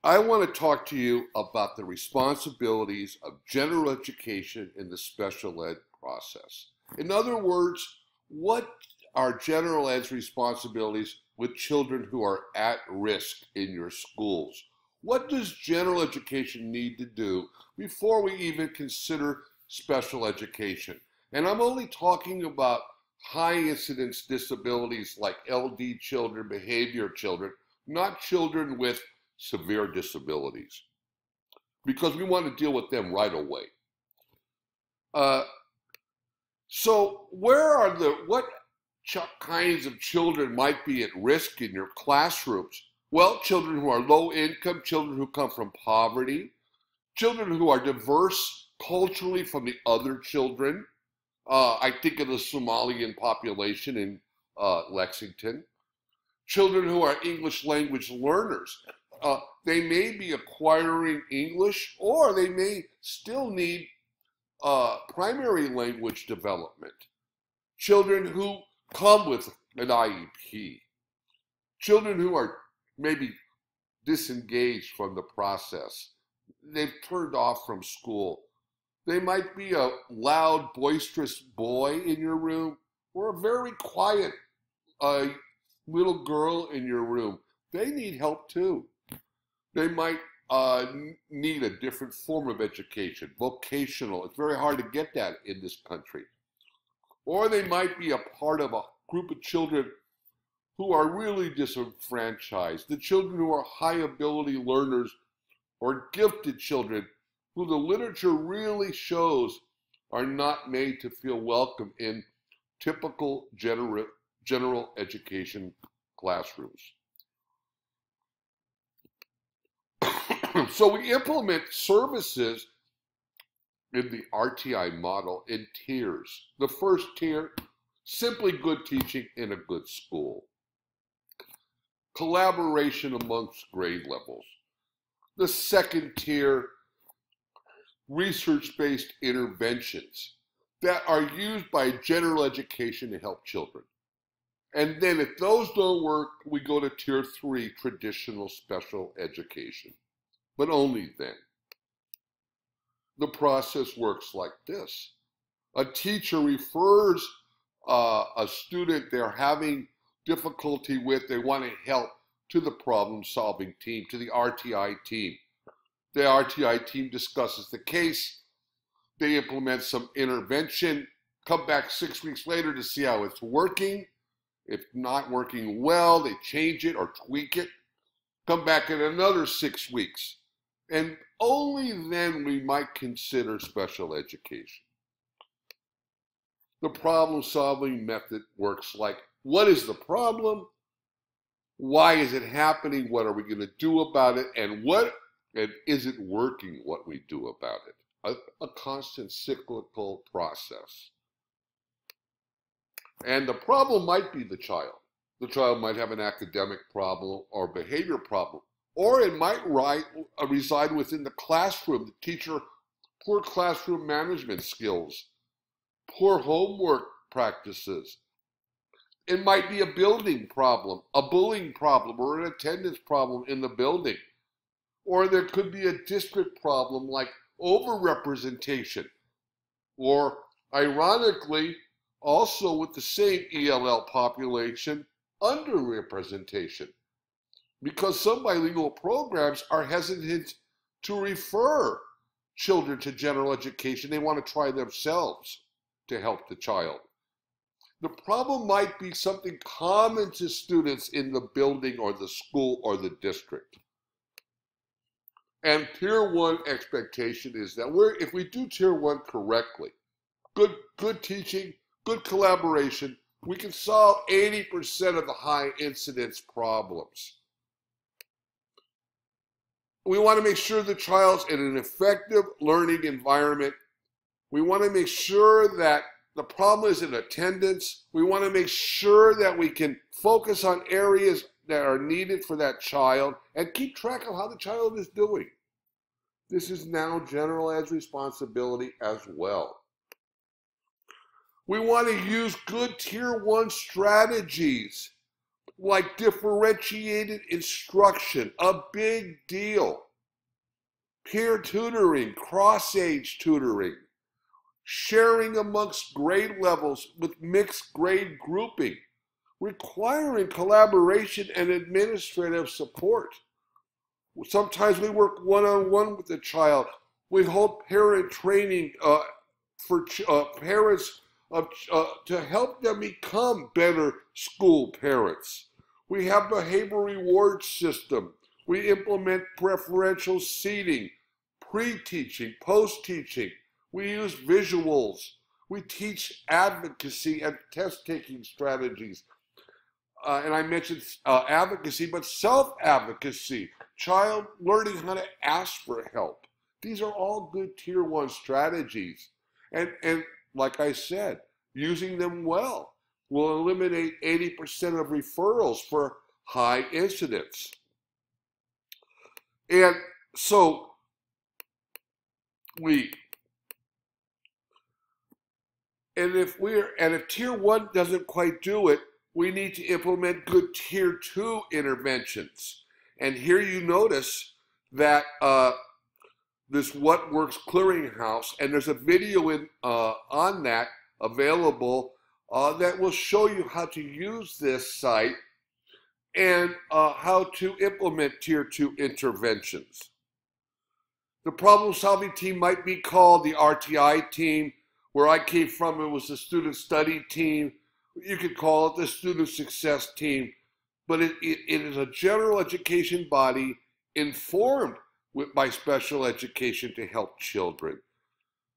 I want to talk to you about the responsibilities of general education in the special ed process. In other words, what are general ed's responsibilities with children who are at risk in your schools? What does general education need to do before we even consider special education? And I'm only talking about high incidence disabilities like LD children, behavior children, not children with severe disabilities, because we want to deal with them right away. So what kinds of children might be at risk in your classrooms? Well, children who are low income, children who come from poverty, children who are diverse culturally from the other children. I think of the Somalian population in Lexington. Children who are English language learners. They may be acquiring English, or they may still need primary language development. Children who come with an IEP. Children who are maybe disengaged from the process. They've turned off from school. They might be a loud, boisterous boy in your room, or a very quiet little girl in your room. They need help too. They might need a different form of education, vocational. It's very hard to get that in this country. Or they might be a part of a group of children who are really disenfranchised, the children who are high ability learners or gifted children who the literature really shows are not made to feel welcome in typical general education classrooms. So we implement services in the RTI model in tiers. The first tier, simply good teaching in a good school. Collaboration amongst grade levels. The second tier, research-based interventions that are used by general education to help children. And then if those don't work, we go to tier 3, traditional special education. But only then. The process works like this. A teacher refers a student they're having difficulty with, they want to help, to the problem-solving team, to the RTI team. The RTI team discusses the case, they implement some intervention, come back 6 weeks later to see how it's working. If not working well, they change it or tweak it, come back in another 6 weeks. And only then we might consider special education. The problem-solving method works like, what is the problem? Why is it happening? What are we going to do about it? And is it working, what we do about it? A constant cyclical process. And the problem might be the child. The child might have an academic problem or behavior problem. Or it might reside within the classroom, the teacher, poor classroom management skills, poor homework practices. It might be a building problem, a bullying problem, or an attendance problem in the building. Or there could be a district problem like overrepresentation. Or, ironically, also with the same ELL population, underrepresentation. Because some bilingual programs are hesitant to refer children to general education. They want to try themselves to help the child. The problem might be something common to students in the building or the school or the district. And tier 1 expectation is that if we do tier 1 correctly, good teaching, good collaboration, we can solve 80% of the high incidence problems. We want to make sure the child's in an effective learning environment. We want to make sure that the problem is in attendance. We want to make sure that we can focus on areas that are needed for that child and keep track of how the child is doing. This is now general ed's responsibility as well. We want to use good tier 1 strategies like differentiated instruction, a big deal. Peer tutoring, cross-age tutoring, sharing amongst grade levels with mixed grade grouping, requiring collaboration and administrative support. Sometimes we work one-on-one with the child. We hold parent training for parents to help them become better school parents. We have behavioral reward system. We implement preferential seating, pre-teaching, post-teaching. We use visuals. We teach advocacy and test-taking strategies. And I mentioned advocacy, but self-advocacy, child learning how to ask for help. These are all good tier 1 strategies. And like I said, using them well will eliminate 80% of referrals for high incidence. And so if tier 1 doesn't quite do it, we need to implement good tier 2 interventions. And here you notice that this What Works Clearinghouse, and there's a video on that available that will show you how to use this site and how to implement tier 2 interventions. The problem-solving team might be called the RTI team. Where I came from, it was the student study team. You could call it the student success team, but it is a general education body informed by special education to help children.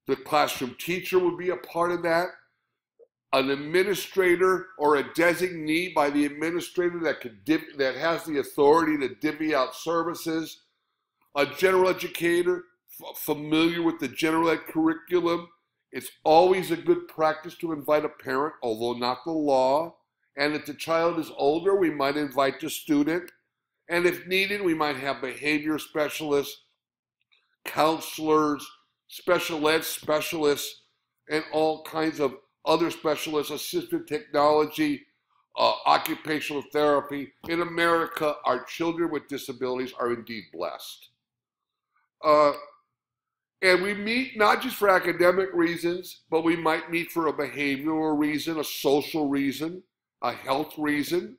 The classroom teacher would be a part of that. An administrator or a designee by the administrator that has the authority to divvy out services. A general educator familiar with the general ed curriculum. It's always a good practice to invite a parent, although not the law. And if the child is older, we might invite the student. And if needed, we might have behavior specialists, counselors, special ed specialists, and all kinds of other specialists, assistive technology, occupational therapy. In America, our children with disabilities are indeed blessed. And we meet not just for academic reasons, but we might meet for a behavioral reason, a social reason, a health reason,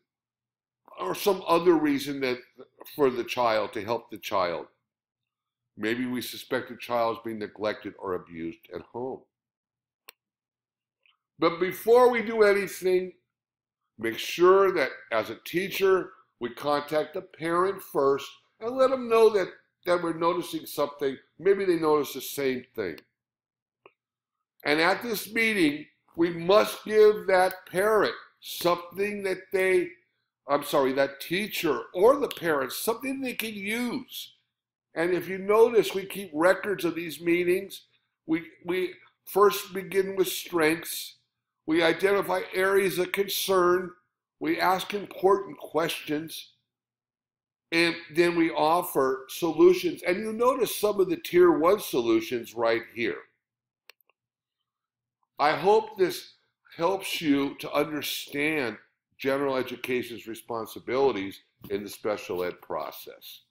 or some other reason for the child, to help the child. Maybe we suspect the child is being neglected or abused at home. But before we do anything, make sure that as a teacher, we contact the parent first and let them know that we're noticing something. Maybe they notice the same thing. And at this meeting, we must give that parent something that that teacher or the parents, something they can use. And if you notice, we keep records of these meetings. We first begin with strengths. We identify areas of concern. We ask important questions. And then we offer solutions. And you notice some of the tier 1 solutions right here. I hope this helps you to understand general education's responsibilities in the special ed process.